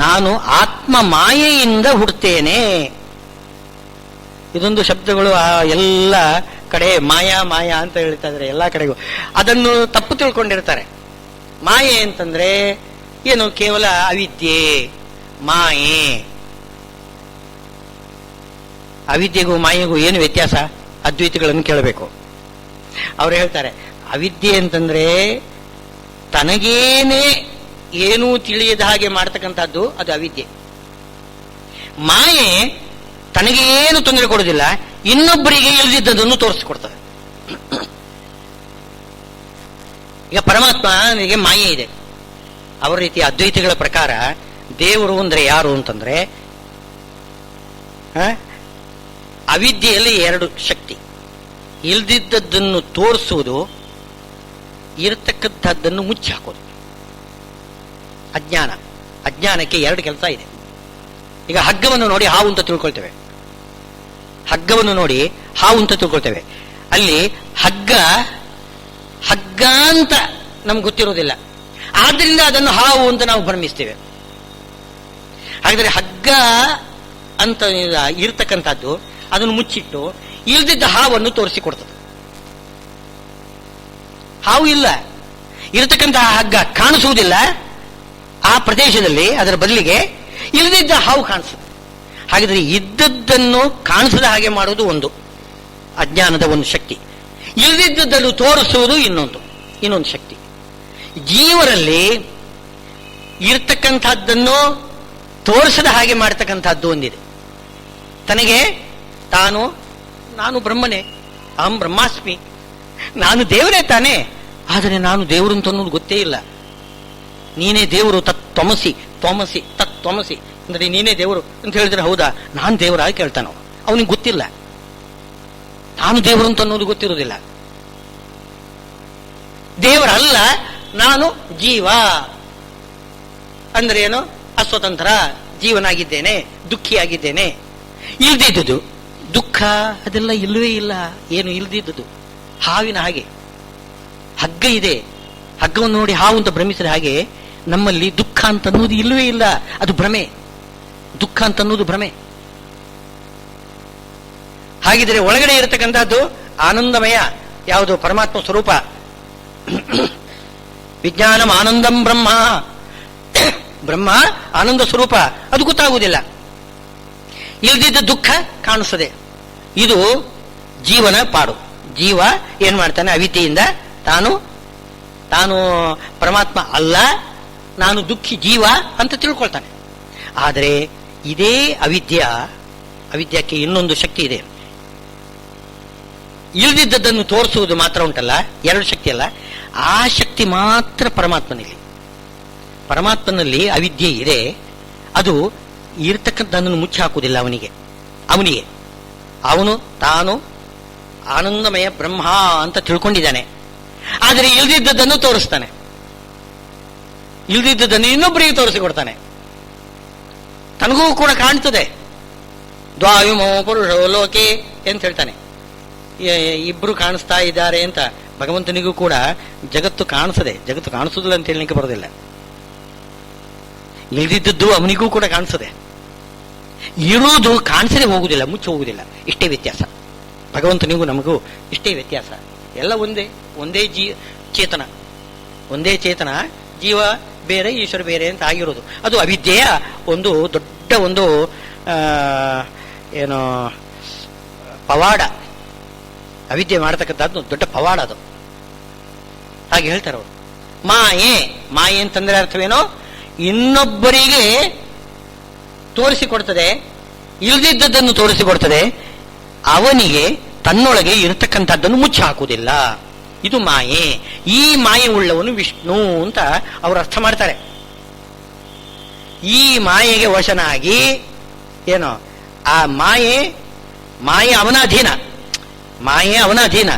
ನಾನು ಆತ್ಮ ಮಾಯೆಯಿಂದ ಹುಡ್ತೇನೆ. ಇದೊಂದು ಶಬ್ದಗಳು ಎಲ್ಲ ಕಡೆ ಮಾಯಾ ಮಾಯಾ ಅಂತ ಹೇಳ್ತಾ ಇದ್ದಾರೆ, ಎಲ್ಲ ಕಡೆಗೂ ಅದನ್ನು ತಪ್ಪು ತಿಳ್ಕೊಂಡಿರ್ತಾರೆ. ಮಾಯೆ ಅಂತಂದ್ರೆ ಏನು? ಕೇವಲ ಅವಿದ್ಯೆ, ಮಾಯೆ. ಅವಿದ್ಯೆಗೂ ಮಾಯೆಗೂ ಏನು ವ್ಯತ್ಯಾಸ? ಅದ್ವೈತಿಗಳನ್ನು ಕೇಳಬೇಕು. ಅವ್ರು ಹೇಳ್ತಾರೆ, ಅವಿದ್ಯೆ ಅಂತಂದ್ರೆ ತನಗೇನೆ ಏನೂ ತಿಳಿಯದ ಹಾಗೆ ಮಾಡ್ತಕ್ಕಂಥದ್ದು, ಅದು ಅವಿದ್ಯೆ. ಮಾಯೆ ತನಗೇನು ತೊಂದರೆ ಕೊಡುವುದಿಲ್ಲ, ಇನ್ನೊಬ್ಬರಿಗೆ ಇಳಿದಿದ್ದದನ್ನು ತೋರಿಸಿಕೊಡ್ತದೆ. ಈಗ ಪರಮಾತ್ಮನಿಗೆ ಮಾಯೆ ಇದೆ. ಅವರ ರೀತಿಯ ಅದ್ವೈತಿಗಳ ಪ್ರಕಾರ ದೇವರು ಅಂದ್ರೆ ಯಾರು ಅಂತಂದ್ರೆ, ಅವಿದ್ಯೆಯಲ್ಲಿ 2 ಶಕ್ತಿ. ಇಲ್ದಿದ್ದದ್ದನ್ನು ತೋರಿಸುವುದು, ಇರತಕ್ಕಂಥದ್ದನ್ನು ಮುಚ್ಚಿ ಹಾಕೋದು. ಅಜ್ಞಾನ, ಅಜ್ಞಾನಕ್ಕೆ 2 ಕೆಲಸ ಇದೆ. ಈಗ ಹಗ್ಗವನ್ನು ನೋಡಿ ಹಾವು ಅಂತ ತಿಳ್ಕೊಳ್ತೇವೆ, ಹಗ್ಗವನ್ನು ನೋಡಿ ಹಾವು ಅಂತ ತಿಳ್ಕೊಳ್ತೇವೆ. ಅಲ್ಲಿ ಹಗ್ಗ ಅಂತ ನಮ್ಗೆ ಗೊತ್ತಿರೋದಿಲ್ಲ, ಆದ್ರಿಂದ ಅದನ್ನು ಹಾವು ಅಂತ ನಾವು ಭ್ರಮಿಸ್ತೇವೆ. ಹಾಗಾದ್ರೆ ಹಗ್ಗ ಅಂತ ಇರ್ತಕ್ಕಂಥದ್ದು ಅದನ್ನು ಮುಚ್ಚಿಟ್ಟು ಇಲ್ದಿದ್ದ ಹಾವನ್ನು ತೋರಿಸಿಕೊಡ್ತದೆ. ಹಾವು ಇಲ್ಲ, ಇರತಕ್ಕಂತಹ ಹಗ್ಗ ಕಾಣಿಸುವುದಿಲ್ಲ ಆ ಪ್ರದೇಶದಲ್ಲಿ, ಅದರ ಬದಲಿಗೆ ಇಲ್ಲದಿದ್ದ ಹಾವು ಕಾಣಿಸುತ್ತೆ. ಹಾಗಾದ್ರೆ ಇದ್ದದ್ದನ್ನು ಕಾಣಿಸದ ಹಾಗೆ ಮಾಡುವುದು ಒಂದು ಅಜ್ಞಾನದ ಒಂದು ಶಕ್ತಿ, ಇಲ್ಲದಿದ್ದದ್ದನ್ನು ತೋರಿಸುವುದು ಇನ್ನೊಂದು ಶಕ್ತಿ. ಜೀವರಲ್ಲಿ ಇರ್ತಕ್ಕಂಥದ್ದನ್ನು ತೋರಿಸದ ಹಾಗೆ ಮಾಡತಕ್ಕಂಥದ್ದು ಒಂದಿದೆ. ತನಗೆ ನಾನು ಬ್ರಹ್ಮನೇ, ಅಹಂ ಬ್ರಹ್ಮಾಸ್ಮಿ, ನಾನು ದೇವರೇ ತಾನೇ, ಆದರೆ ನಾನು ದೇವರು ಅಂತ ಅನ್ನೋದು ಗೊತ್ತೇ ಇಲ್ಲ. ನೀನೇ ದೇವರು, ತತ್ವಮಸಿ, ತ್ವಮಸಿ ತತ್ವಮಸಿ ಅಂದ್ರೆ ನೀನೇ ದೇವರು ಅಂತ ಹೇಳಿದ್ರೆ ಹೌದಾ, ನಾನು ದೇವರಾಗಿ ಕೇಳ್ತಾನೋ, ಅವನಿಗೆ ಗೊತ್ತಿಲ್ಲ. ನಾನು ದೇವರು ಅಂತ ಅನ್ನೋದು ಗೊತ್ತಿರೋದಿಲ್ಲ. ದೇವರಲ್ಲ, ನಾನು ಜೀವ ಅಂದ್ರೆ ಏನು? ಅಸ್ವತಂತ್ರ ಜೀವನಾಗಿದ್ದೇನೆ, ದುಃಖಿಯಾಗಿದ್ದೇನೆ. ಇಲ್ದಿದ್ದುದು ದುಃಖ ಅದೆಲ್ಲ ಇಲ್ಲವೇ ಇಲ್ಲ. ಏನು ಇಲ್ದಿದ್ದುದು? ಹಾವಿನ ಹಾಗೆ ಹಗ್ಗ ಇದೆ, ಹಗ್ಗವನ್ನು ನೋಡಿ ಹಾವು ಅಂತ ಭ್ರಮಿಸಿದ ಹಾಗೆ ನಮ್ಮಲ್ಲಿ ದುಃಖ ಅಂತ ಅನ್ನೋದು ಇಲ್ಲವೇ ಇಲ್ಲ. ಅದು ಭ್ರಮೆ. ದುಃಖ ಅಂತ ಅನ್ನೋದು ಭ್ರಮೆ. ಹಾಗಿದ್ರೆ ಒಳಗಡೆ ಇರತಕ್ಕಂಥದ್ದು ಆನಂದಮಯ, ಯಾವುದು? ಪರಮಾತ್ಮ ಸ್ವರೂಪ. ವಿಜ್ಞಾನಂ ಆನಂದಂ ಬ್ರಹ್ಮ, ಬ್ರಹ್ಮ ಆನಂದ ಸ್ವರೂಪ, ಅದು ಗೊತ್ತಾಗುವುದಿಲ್ಲ. ಇಲ್ದಿದ್ದ ದುಃಖ ಕಾಣಿಸ್ತದೆ. ಇದು ಜೀವನ ಪಾಡು. ಜೀವ ಏನ್ ಮಾಡ್ತಾನೆ? ಅವಿದ್ಯೆಯಿಂದ ತಾನು ಪರಮಾತ್ಮ ಅಲ್ಲ, ನಾನು ದುಃಖಿ ಜೀವ ಅಂತ ತಿಳ್ಕೊಳ್ತಾನೆ. ಆದರೆ ಇದೇ ಅವಿದ್ಯಕ್ಕೆ ಇನ್ನೊಂದು ಶಕ್ತಿ ಇದೆ. ಇಲ್ದಿದ್ದನ್ನು ತೋರಿಸುವುದು ಮಾತ್ರ ಉಂಟಲ್ಲ, ಎರಡು ಶಕ್ತಿ ಅಲ್ಲ, ಆ ಶಕ್ತಿ ಮಾತ್ರ ಪರಮಾತ್ಮನಲ್ಲಿ ಅವಿದ್ಯೆ ಇದೆ. ಅದು ಇರ್ತಕ್ಕಂಥದ್ದನ್ನು ಮುಚ್ಚಿ ಹಾಕುವುದಿಲ್ಲ ಅವನಿಗೆ. ಅವನು ತಾನು ಆನಂದಮಯ ಬ್ರಹ್ಮ ಅಂತ ತಿಳ್ಕೊಂಡಿದ್ದಾನೆ. ಆದರೆ ಇಲ್ದಿದ್ದನ್ನು ತೋರಿಸ್ತಾನೆ, ಇಲ್ದಿದ್ದನ್ನು ಇನ್ನೊಬ್ಬರಿಗೆ ತೋರಿಸಿಕೊಡ್ತಾನೆ. ತನಗೂ ಕೂಡ ಕಾಣ್ತದೆ. ದ್ವಾಯುಮೋ ಪುರುಷೋ ಲೋಕೆ ಅಂತ ಹೇಳ್ತಾನೆ. ಇಬ್ರು ಕಾಣಿಸ್ತಾ ಇದ್ದಾರೆ ಅಂತ ಭಗವಂತನಿಗೂ ಕೂಡ ಜಗತ್ತು ಕಾಣಿಸದೆ. ಜಗತ್ತು ಕಾಣಿಸುದಿಲ್ಲ ಅಂತ ಹೇಳಲಿಕ್ಕೆ ಬರೋದಿಲ್ಲ. ಇಲ್ದಿದ್ದದ್ದು ಅವನಿಗೂ ಕೂಡ ಕಾಣಿಸದೆ. ಇರುವುದು ಕಾಣಿಸದೆ ಹೋಗುವುದಿಲ್ಲ, ಮುಚ್ಚಿ ಹೋಗುವುದಿಲ್ಲ. ಇಷ್ಟೇ ವ್ಯತ್ಯಾಸ. ಭಗವಂತನಿಗೂ ನಮಗೂ ಇಷ್ಟೇ ವ್ಯತ್ಯಾಸ. ಎಲ್ಲ ಒಂದೇ ಚೇತನ, ಒಂದೇ ಚೇತನ. ಜೀವ ಬೇರೆ, ಈಶ್ವರ ಬೇರೆ ಅಂತ ಆಗಿರೋದು. ಅದು ಅವಿದ್ಯೆಯ ಒಂದು ದೊಡ್ಡ ಒಂದು ಏನು ಪವಾಡ. ಅವಿದ್ಯೆ ಮಾಡತಕ್ಕಂಥದ್ದು ದೊಡ್ಡ ಪವಾಡ ಅದು. ಹಾಗೆ ಹೇಳ್ತಾರೆ ಅವರು. ಮಾಯೆ ಅಂತಂದ್ರೆ ಅರ್ಥವೇನೋ? ಇನ್ನೊಬ್ಬರಿಗೆ ತೋರಿಸಿಕೊಡ್ತದೆ, ಇಲ್ದಿದ್ದದ್ದನ್ನು ತೋರಿಸಿಕೊಡ್ತದೆ, ಅವನಿಗೆ ತನ್ನೊಳಗೆ ಇರತಕ್ಕಂಥದ್ದನ್ನು ಮುಚ್ಚಿ ಹಾಕುವುದಿಲ್ಲ. ಇದು ಮಾಯೆ. ಈ ಮಾಯೆ ಉಳ್ಳವನು ವಿಷ್ಣು ಅಂತ ಅವರು ಅರ್ಥ ಮಾಡ್ತಾರೆ. ಈ ಮಾಯೆಗೆ ವಶನಾಗಿ ಏನೋ ಆ ಮಾಯೆ ಅವನ ಅಧೀನ.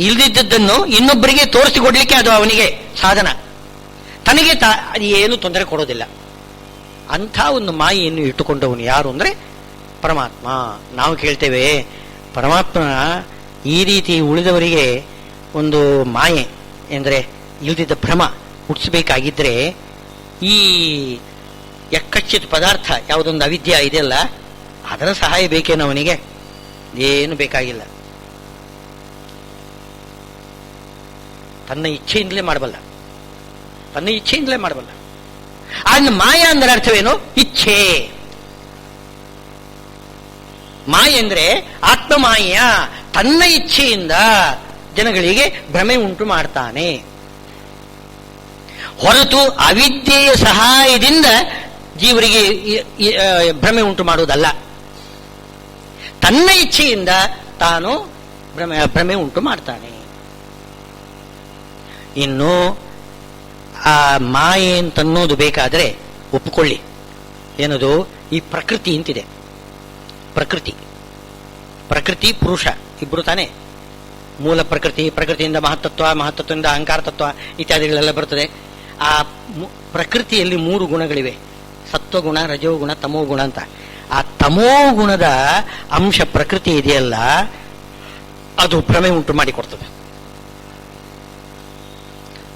ಇಲ್ದಿದ್ದನ್ನು ಇನ್ನೊಬ್ಬರಿಗೆ ತೋರಿಸಿಕೊಡ್ಲಿಕ್ಕೆ ಅದು ಅವನಿಗೆ ಸಾಧನ. ತನಗೆ ಏನು ತೊಂದರೆ ಕೊಡೋದಿಲ್ಲ. ಅಂಥ ಒಂದು ಮಾಯೆಯನ್ನು ಇಟ್ಟುಕೊಂಡವನು ಯಾರು ಅಂದ್ರೆ ಪರಮಾತ್ಮ. ನಾವು ಕೇಳ್ತೇವೆ, ಪರಮಾತ್ಮ ಈ ರೀತಿ ಉಳಿದವರಿಗೆ ಒಂದು ಮಾಯೆ ಎಂದರೆ ಇಲ್ದಿದ್ದ ಭ್ರಮ ಹುಟ್ಟಿಸಬೇಕಾಗಿದ್ರೆ ಈ ಯಕ್ಕಚ್ಚಿತ್ ಪದಾರ್ಥ ಯಾವುದೊಂದು ಅವಿದ್ಯೆ ಇದೆಯಲ್ಲ, ಅದರ ಸಹಾಯ ಬೇಕೇನೋ ಅವನಿಗೆ? ಏನು ಬೇಕಾಗಿಲ್ಲ. ತನ್ನ ಇಚ್ಛೆಯಿಂದಲೇ ಮಾಡಬಲ್ಲ. ಆದ್ರೆ ಮಾಯ ಅಂದ್ರೆ ಅರ್ಥವೇನು? ಇಚ್ಛೆ. ಮಾಯ ಅಂದ್ರೆ ಆತ್ಮಮಾಯ. ತನ್ನ ಇಚ್ಛೆಯಿಂದ ಜನಗಳಿಗೆ ಭ್ರಮೆ ಉಂಟು ಮಾಡ್ತಾನೆ, ಹೊರತು ಅವಿದ್ಯೆಯ ಸಹಾಯದಿಂದ ಜೀವರಿಗೆ ಭ್ರಮೆ ಉಂಟು ಮಾಡುವುದಲ್ಲ. ತನ್ನ ಇಚ್ಛೆಯಿಂದ ತಾನು ಭ್ರಮೆ ಉಂಟು ಮಾಡ್ತಾನೆ. ಇನ್ನು ಆ ಮಾಯೆ ಅಂತನ್ನೋದು ಬೇಕಾದ್ರೆ ಒಪ್ಪಿಕೊಳ್ಳಿ. ಏನದು? ಈ ಪ್ರಕೃತಿ ಅಂತಿದೆ. ಪ್ರಕೃತಿ ಪುರುಷ ಇಬ್ರು ತಾನೆ. ಮೂಲ ಪ್ರಕೃತಿಯಿಂದ ಮಹತ್ತತ್ವದಿಂದ ಅಹಂಕಾರ ತತ್ವ ಇತ್ಯಾದಿಗಳೆಲ್ಲ ಬರ್ತದೆ. ಆ ಪ್ರಕೃತಿಯಲ್ಲಿ 3 ಗುಣಗಳಿವೆ: ಸತ್ವಗುಣ, ರಜೋಗುಣ, ತಮೋಗುಣ ಅಂತ. ಆ ತಮೋಗುಣದ ಅಂಶ ಪ್ರಕೃತಿ ಇದೆಯಲ್ಲ, ಅದು ಭ್ರಮೆ ಉಂಟು ಮಾಡಿಕೊಡ್ತದೆ.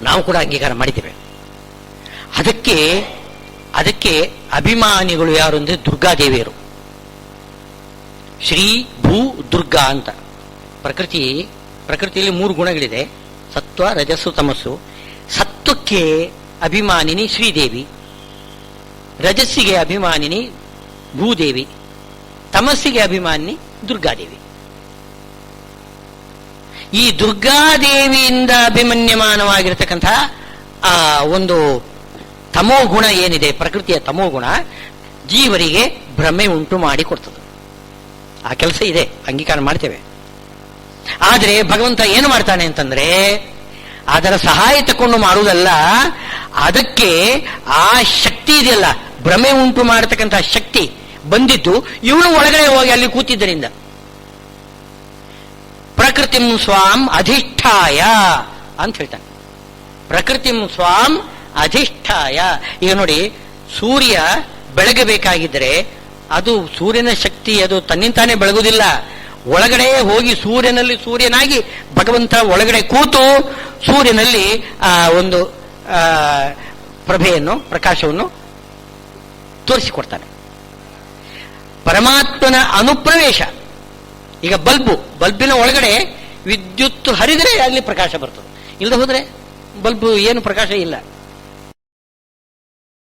ನಾವು ಕೂಡ ಅಂಗೀಕಾರ ಮಾಡಿದ್ದೇವೆ. ಅದಕ್ಕೆ ಅಭಿಮಾನಿಗಳು ಯಾರು ಅಂದ್ರೆ ದುರ್ಗಾದೇವಿಯರು. ಶ್ರೀ ಭೂ ದುರ್ಗಾ ಅಂತ. ಪ್ರಕೃತಿಯಲ್ಲಿ 3 ಗುಣಗಳಿದೆ: ಸತ್ವ, ರಜಸ್ಸು, ತಮಸ್ಸು. ಸತ್ವಕ್ಕೆ ಅಭಿಮಾನಿನಿ ಶ್ರೀದೇವಿ, ರಜಸ್ಸಿಗೆ ಅಭಿಮಾನಿನಿ ಭೂದೇವಿ, ತಮಸ್ಸಿಗೆ ಅಭಿಮಾನಿನಿ ದುರ್ಗಾದೇವಿ. ಈ ದುರ್ಗಾದೇವಿಯಿಂದ ಅಭಿಮನ್ಯಮಾನವಾಗಿರತಕ್ಕಂತಹ ಆ ಒಂದು ತಮೋಗುಣ ಏನಿದೆ, ಪ್ರಕೃತಿಯ ತಮೋಗುಣ, ಜೀವರಿಗೆ ಭ್ರಮೆ ಉಂಟು ಮಾಡಿ ಕೊಡ್ತದೆ. ಆ ಕೆಲಸ ಇದೆ, ಅಂಗೀಕಾರ ಮಾಡ್ತೇವೆ. ಆದರೆ ಭಗವಂತ ಏನು ಮಾಡ್ತಾನೆ ಅಂತಂದ್ರೆ, ಅದರ ಸಹಾಯ ತಕೊಂಡು ಮಾಡುವುದಲ್ಲ, ಅದಕ್ಕೆ ಆ ಶಕ್ತಿ ಇದೆಯಲ್ಲ, ಭ್ರಮೆ ಉಂಟು ಮಾಡತಕ್ಕಂತಹ ಶಕ್ತಿ ಬಂದಿದ್ದು ಇವಳು ಒಳಗಡೆ ಹೋಗಿ ಅಲ್ಲಿ ಕೂತಿದ್ದರಿಂದ. ಪ್ರಕೃತಿಂ ಸ್ವಾಂ ಅಧಿಷ್ಠಾಯ ಅಂತ ಹೇಳ್ತಾನೆ. ಪ್ರಕೃತಿಂ ಸ್ವಾಂ ಅಧಿಷ್ಠಾಯ. ಈಗ ನೋಡಿ, ಸೂರ್ಯ ಬೆಳಗಬೇಕಾಗಿದ್ದರೆ ಅದು ಸೂರ್ಯನ ಶಕ್ತಿ, ಅದು ತನ್ನಿಂತಾನೇ ಬೆಳಗುವುದಿಲ್ಲ. ಒಳಗಡೆ ಹೋಗಿ ಸೂರ್ಯನಲ್ಲಿ ಸೂರ್ಯನಾಗಿ ಭಗವಂತ ಒಳಗಡೆ ಕೂತು ಸೂರ್ಯನಲ್ಲಿ ಒಂದು ಪ್ರಭೆಯನ್ನು, ಪ್ರಕಾಶವನ್ನು ತೋರಿಸಿಕೊಡ್ತಾನೆ. ಪರಮಾತ್ಮನ ಅನುಪ್ರವೇಶ. ಈಗ ಬಲ್ಬಿನ ಒಳಗಡೆ ವಿದ್ಯುತ್ ಹರಿದರೆ ಅಲ್ಲಿ ಪ್ರಕಾಶ ಬರ್ತದೆ, ಇಲ್ಲದೆ ಹೋದ್ರೆ ಬಲ್ಬ್ ಏನು ಪ್ರಕಾಶ ಇಲ್ಲ.